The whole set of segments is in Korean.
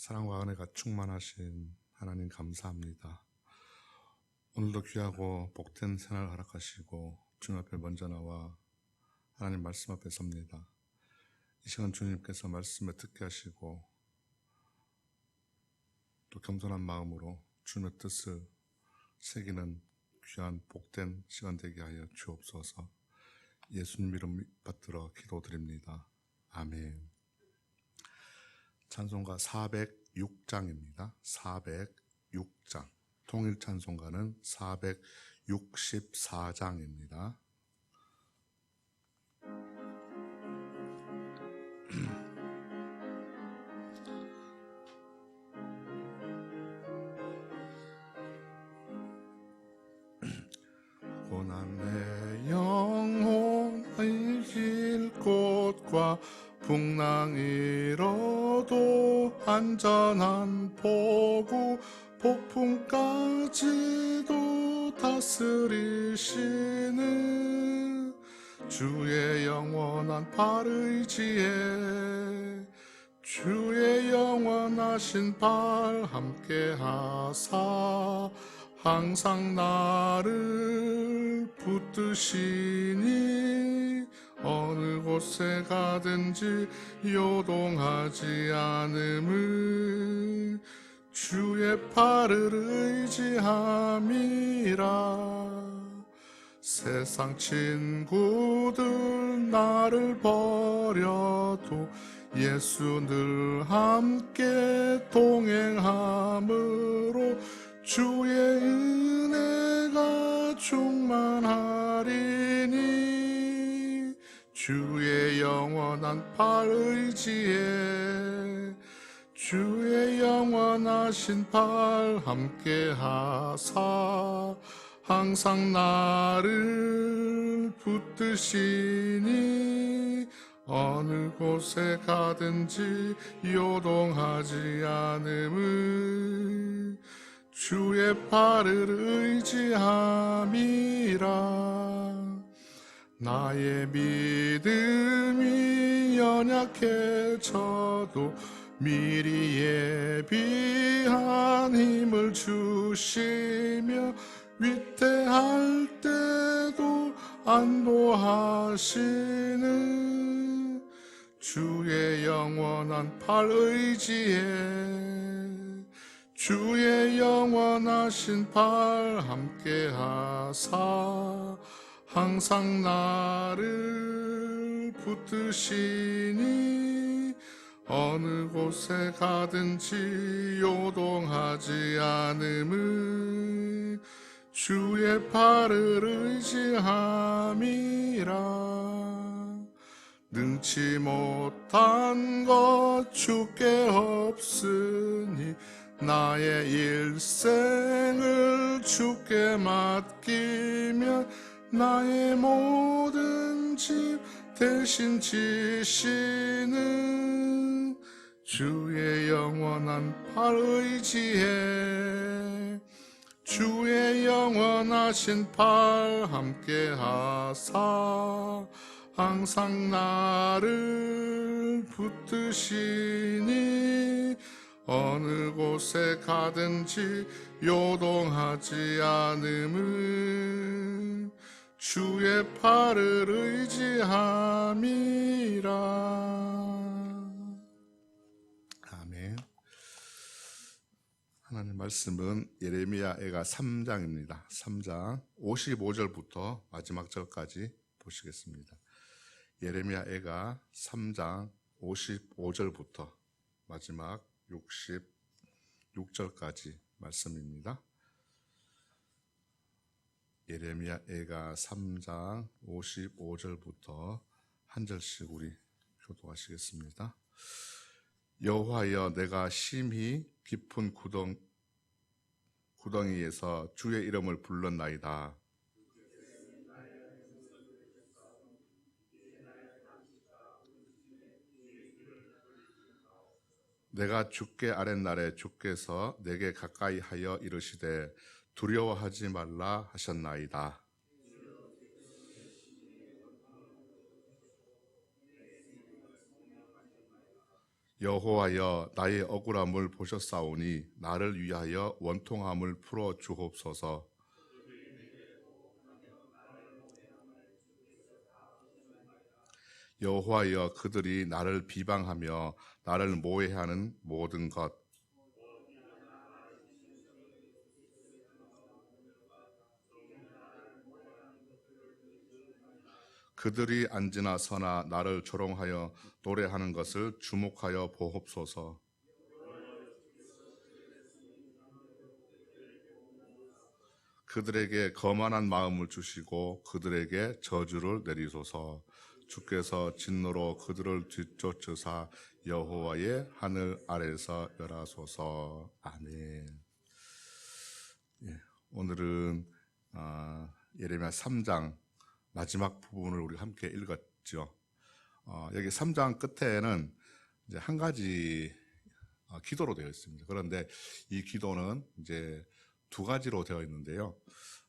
사랑과 은혜가 충만하신 하나님 감사합니다. 오늘도 귀하고 복된 생활 허락하시고 주님 앞에 먼저 나와 하나님 말씀 앞에 섭니다. 이 시간 주님께서 말씀을 듣게 하시고 또 겸손한 마음으로 주님의 뜻을 새기는 귀한 복된 시간 되게 하여 주옵소서. 예수님 이름 받들어 기도드립니다. 아멘. 찬송가 406장입니다. 406장. 통일 찬송가는 464장입니다. 고난 내 영혼의 길 곳과 풍랑 잃어도 안전한 포구 폭풍까지도 다스리시는 주의 영원한 발의지에 주의 영원하신 발 함께 하사 항상 나를 붙드시니 어느 곳에 가든지 요동하지 않음을 주의 팔을 의지함이라. 세상 친구들 나를 버려도 예수 늘 함께 동행함으로 주의 은혜가 충만하리니 주의 영원한 팔 의지에 주의 영원하신 팔 함께 하사 항상 나를 붙드시니 어느 곳에 가든지 요동하지 않음을 주의 팔을 의지함이라. 나의 믿음이 연약해져도 미리 예비한 힘을 주시며 위태할 때도 안도하시는 주의 영원한 팔 의지에 주의 영원하신 팔 함께 하사 항상 나를 붙드시니 어느 곳에 가든지 요동하지 않음을 주의 팔을 의지함이라. 능치 못한 것 주께 없으니 나의 일생을 주께 맡기면 나의 모든 집 대신 지시는 주의 영원한 팔 의지에 주의 영원하신 팔 함께 하사 항상 나를 붙드시니 어느 곳에 가든지 요동하지 않음을 주의 팔을 의지함이라. 아멘. 하나님 말씀은 예레미야애가 3장입니다. 3장 55절부터 마지막 절까지 보시겠습니다. 예레미야애가 3장 55절부터 마지막 66절까지 말씀입니다. 예레미야애가 3장 55절부터 한 절씩 우리 교독하시겠습니다. 여호와여, 내가 심히 깊은 구덩이에서 주의 이름을 불렀나이다. 내가 죽게 아랫날에 주께서 내게 가까이 하여 이르시되 두려워하지 말라 하셨나이다. 여호와여 나의 억울함을 보셨사오니 나를 위하여 원통함을 풀어 주옵소서. 여호와여 그들이 나를 비방하며 나를 모해하는 모든 것 그들이 앉으나 서나 나를 조롱하여 노래하는 것을 주목하여 보옵소서. 그들에게 거만한 마음을 주시고 그들에게 저주를 내리소서. 주께서 진노로 그들을 뒤쫓으사 여호와의 하늘 아래서 멸하소서. 아멘. 예, 오늘은 예레미야 3장 마지막 부분을 우리 함께 읽었죠. 여기 3장 끝에는 이제 한 가지 기도로 되어 있습니다. 그런데 이 기도는 이제 두 가지로 되어 있는데요.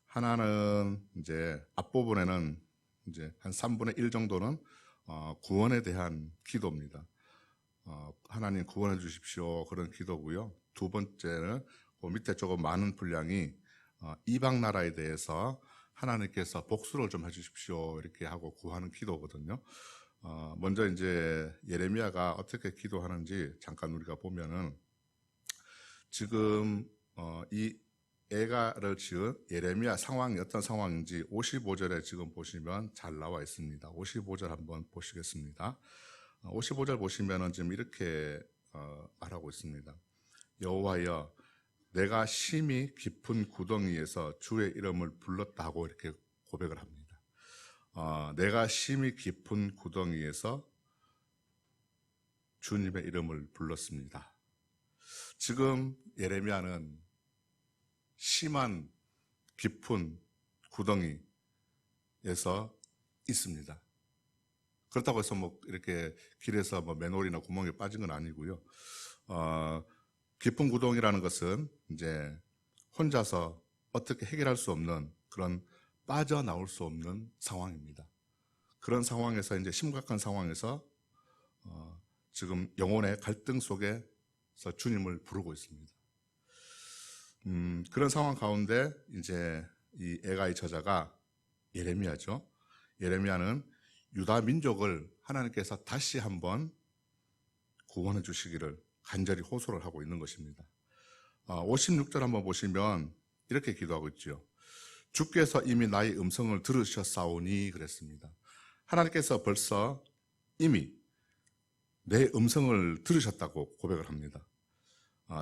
하나는 이제 앞부분에는 이제 한 3분의 1 정도는 구원에 대한 기도입니다. 하나님 구원해 주십시오. 그런 기도고요. 두 번째는 그 밑에 조금 많은 분량이 이방 나라에 대해서 하나님께서 복수를 좀 해주십시오. 이렇게 하고 구하는 기도거든요. 먼저 이제 예레미야가 어떻게 기도하는지 잠깐 우리가 보면은 지금 이 애가를 지은 예레미야 상황이 어떤 상황인지 55절에 지금 보시면 잘 나와 있습니다. 55절 한번 보시겠습니다. 55절 보시면은 지금 이렇게 말하고 있습니다. 여호와여 내가 심히 깊은 구덩이에서 주의 이름을 불렀다고 이렇게 고백을 합니다. 내가 심히 깊은 구덩이에서 주님의 이름을 불렀습니다. 지금 예레미야는 심한 깊은 구덩이에서 있습니다. 그렇다고 해서 뭐 이렇게 길에서 뭐 맨홀이나 구멍에 빠진 건 아니고요. 깊은 구덩이라는 것은 이제 혼자서 어떻게 해결할 수 없는 그런 빠져나올 수 없는 상황입니다. 그런 상황에서 이제 심각한 상황에서 지금 영혼의 갈등 속에서 주님을 부르고 있습니다. 그런 상황 가운데 이제 이 애가의 저자가 예레미야죠. 예레미야는 유다 민족을 하나님께서 다시 한번 구원해 주시기를 간절히 호소를 하고 있는 것입니다. 56절 한번 보시면 이렇게 기도하고 있죠. 주께서 이미 나의 음성을 들으셨사오니 그랬습니다. 하나님께서 벌써 이미 내 음성을 들으셨다고 고백을 합니다.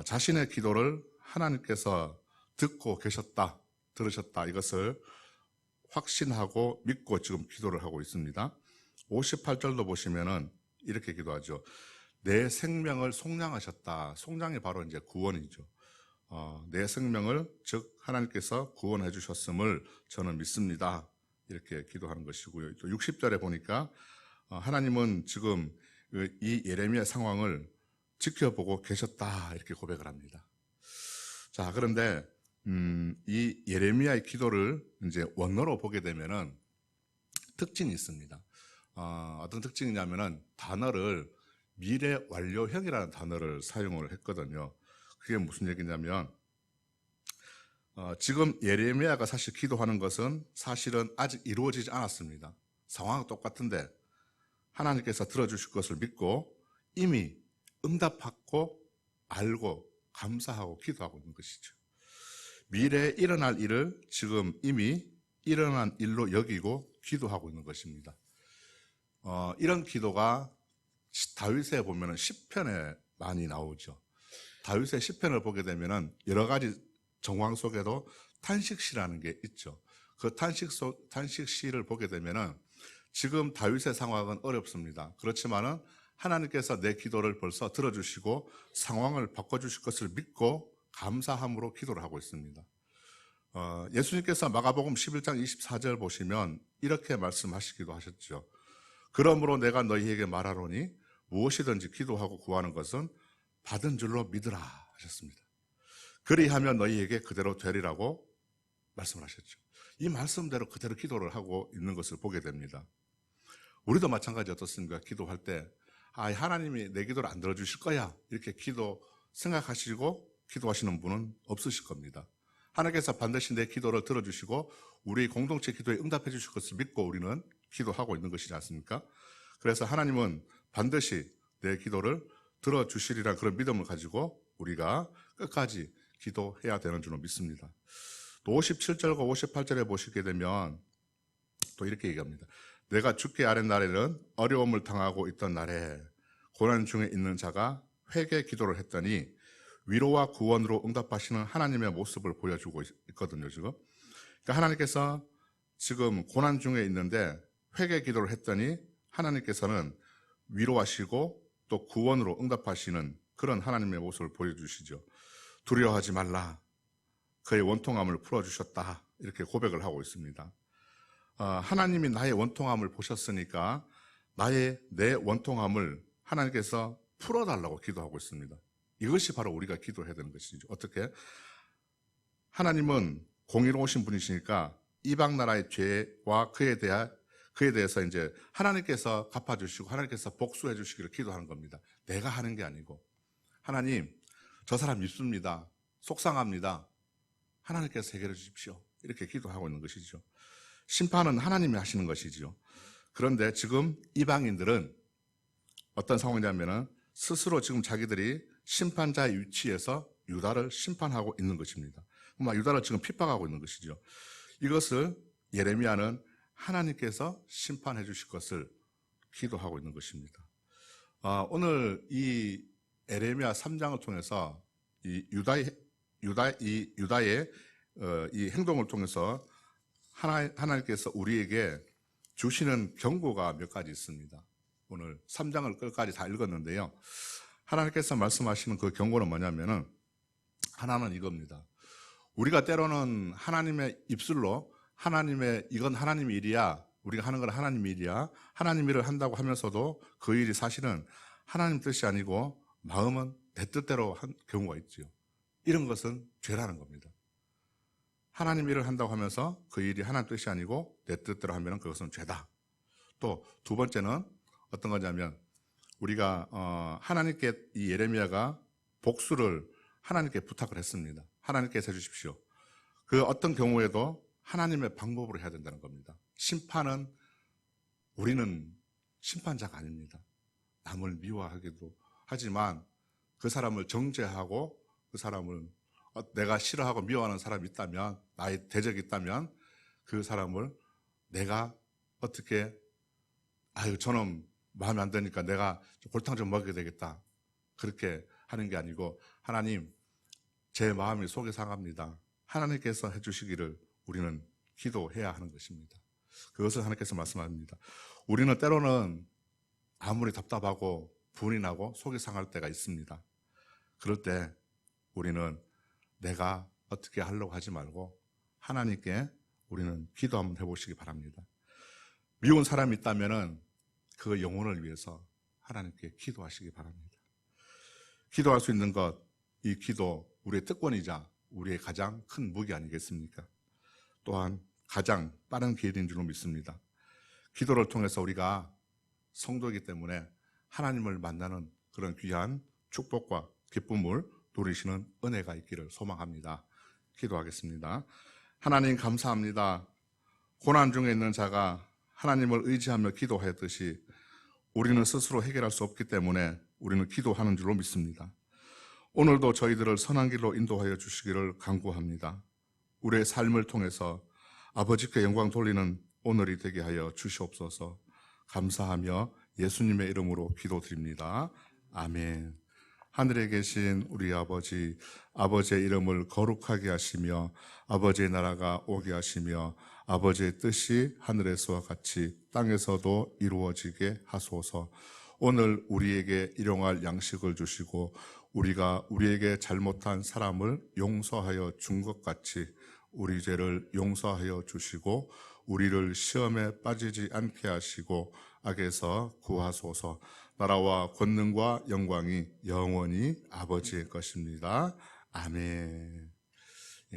자신의 기도를 하나님께서 듣고 계셨다, 들으셨다 이것을 확신하고 믿고 지금 기도를 하고 있습니다. 58절도 보시면은 이렇게 기도하죠. 내 생명을 속량하셨다. 속량이 바로 이제 구원이죠. 내 생명을 즉 하나님께서 구원해 주셨음을 저는 믿습니다. 이렇게 기도하는 것이고요. 또 60절에 보니까 하나님은 지금 이 예레미야 상황을 지켜보고 계셨다 이렇게 고백을 합니다. 자, 그런데 이 예레미야의 기도를 이제 원어로 보게 되면은 특징이 있습니다. 어떤 특징이냐면은 단어를 미래 완료형이라는 단어를 사용을 했거든요. 그게 무슨 얘기냐면 지금 예레미야가 사실 기도하는 것은 사실은 아직 이루어지지 않았습니다. 상황은 똑같은데 하나님께서 들어주실 것을 믿고 이미 응답받고 알고 감사하고 기도하고 있는 것이죠. 미래에 일어날 일을 지금 이미 일어난 일로 여기고 기도하고 있는 것입니다. 이런 기도가 다윗에 보면 시편에 많이 나오죠. 다윗의 시편을 보게 되면 여러 가지 정황 속에도 탄식시라는 게 있죠. 그 탄식시를 보게 되면 지금 다윗의 상황은 어렵습니다. 그렇지만은 하나님께서 내 기도를 벌써 들어주시고 상황을 바꿔주실 것을 믿고 감사함으로 기도를 하고 있습니다. 예수님께서 마가복음 11장 24절 보시면 이렇게 말씀하시기도 하셨죠. 그러므로 내가 너희에게 말하노니 무엇이든지 기도하고 구하는 것은 받은 줄로 믿으라 하셨습니다. 그리하면 너희에게 그대로 되리라고 말씀을 하셨죠. 이 말씀대로 그대로 기도를 하고 있는 것을 보게 됩니다. 우리도 마찬가지 어떻습니까? 기도할 때 하나님이 내 기도를 안 들어주실 거야 이렇게 생각하시고 기도하시는 분은 없으실 겁니다. 하나님께서 반드시 내 기도를 들어주시고 우리 공동체 기도에 응답해 주실 것을 믿고 우리는 기도하고 있는 것이지 않습니까? 그래서 하나님은 반드시 내 기도를 들어주시리라 그런 믿음을 가지고 우리가 끝까지 기도해야 되는 줄로 믿습니다. 또 57절과 58절에 보시게 되면 또 이렇게 얘기합니다. 내가 죽게 아랫 날에는 어려움을 당하고 있던 날에 고난 중에 있는 자가 회개 기도를 했더니 위로와 구원으로 응답하시는 하나님의 모습을 보여주고 있거든요. 지금 그러니까 하나님께서 지금 고난 중에 있는데 회개 기도를 했더니 하나님께서는 위로하시고 또 구원으로 응답하시는 그런 하나님의 모습을 보여주시죠. 두려워하지 말라. 그의 원통함을 풀어주셨다. 이렇게 고백을 하고 있습니다. 하나님이 나의 원통함을 보셨으니까 내 원통함을 하나님께서 풀어달라고 기도하고 있습니다. 이것이 바로 우리가 기도해야 되는 것이죠. 어떻게? 하나님은 공의로우신 분이시니까 이방 나라의 죄와 그에 대해서 이제 하나님께서 갚아주시고 하나님께서 복수해 주시기를 기도하는 겁니다. 내가 하는 게 아니고 하나님 저 사람 믿습니다. 속상합니다. 하나님께서 해결해 주십시오. 이렇게 기도하고 있는 것이죠. 심판은 하나님이 하시는 것이죠. 그런데 지금 이방인들은 어떤 상황이냐면 스스로 지금 자기들이 심판자의 위치에서 유다를 심판하고 있는 것입니다. 유다를 지금 핍박하고 있는 것이죠. 이것을 예레미야는 하나님께서 심판해 주실 것을 기도하고 있는 것입니다. 오늘 이 예레미야 3장을 통해서 이 유다의 이 행동을 통해서 하나님께서 우리에게 주시는 경고가 몇 가지 있습니다. 오늘 3장을 끝까지 다 읽었는데요. 하나님께서 말씀하시는 그 경고는 뭐냐면은 하나는 이겁니다. 우리가 때로는 하나님의 입술로 이건 하나님 일이야. 우리가 하는 건 하나님 일이야. 하나님 일을 한다고 하면서도 그 일이 사실은 하나님 뜻이 아니고 마음은 내 뜻대로 한 경우가 있죠. 이런 것은 죄라는 겁니다. 하나님 일을 한다고 하면서 그 일이 하나님 뜻이 아니고 내 뜻대로 하면 그것은 죄다. 또 두 번째는 어떤 거냐면 우리가 하나님께 이 예레미야가 복수를 하나님께 부탁을 했습니다. 하나님께서 해주십시오. 그 어떤 경우에도 하나님의 방법으로 해야 된다는 겁니다. 심판은 우리는 심판자가 아닙니다. 남을 미워하기도 하지만 그 사람을 정죄하고 그 사람을 내가 싫어하고 미워하는 사람이 있다면 나의 대적이 있다면 그 사람을 내가 어떻게 저놈 마음에 안 드니까 내가 골탕 좀 먹여야 되겠다 그렇게 하는 게 아니고 하나님 제 마음이 속이 상합니다. 하나님께서 해주시기를 우리는 기도해야 하는 것입니다. 그것을 하나님께서 말씀합니다. 우리는 때로는 아무리 답답하고 분이 나고 속이 상할 때가 있습니다. 그럴 때 우리는 내가 어떻게 하려고 하지 말고 하나님께 우리는 기도 한번 해보시기 바랍니다. 미운 사람이 있다면 그 영혼을 위해서 하나님께 기도하시기 바랍니다. 기도할 수 있는 것, 이 기도 우리의 특권이자 우리의 가장 큰 무기 아니겠습니까? 또한 가장 빠른 길인 줄로 믿습니다. 기도를 통해서 우리가 성도이기 때문에 하나님을 만나는 그런 귀한 축복과 기쁨을 누리시는 은혜가 있기를 소망합니다. 기도하겠습니다. 하나님 감사합니다. 고난 중에 있는 자가 하나님을 의지하며 기도하였듯이 우리는 스스로 해결할 수 없기 때문에 우리는 기도하는 줄로 믿습니다. 오늘도 저희들을 선한 길로 인도하여 주시기를 간구합니다. 우리의 삶을 통해서 아버지께 영광 돌리는 오늘이 되게 하여 주시옵소서. 감사하며 예수님의 이름으로 기도드립니다. 아멘. 하늘에 계신 우리 아버지, 아버지의 이름을 거룩하게 하시며 아버지의 나라가 오게 하시며 아버지의 뜻이 하늘에서와 같이 땅에서도 이루어지게 하소서. 오늘 우리에게 일용할 양식을 주시고 우리가 우리에게 잘못한 사람을 용서하여 준 것 같이 우리 죄를 용서하여 주시고 우리를 시험에 빠지지 않게 하시고 악에서 구하소서. 나라와 권능과 영광이 영원히 아버지의 것입니다. 아멘.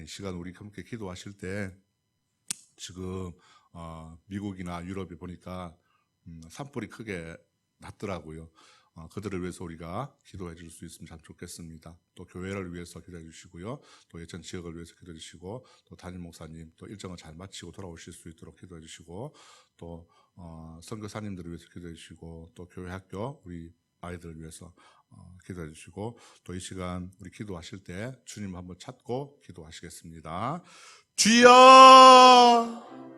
시간 우리 함께 기도하실 때 지금 미국이나 유럽에 보니까 산불이 크게 났더라고요. 그들을 위해서 우리가 기도해 줄 수 있으면 참 좋겠습니다. 또 교회를 위해서 기도해 주시고요. 또 예전 지역을 위해서 기도해 주시고 또 담임 목사님 또 일정을 잘 마치고 돌아오실 수 있도록 기도해 주시고 또 선교사님들을 위해서 기도해 주시고 또 교회 학교 우리 아이들을 위해서 기도해 주시고 또 이 시간 우리 기도하실 때 주님 한번 찾고 기도하시겠습니다. 주여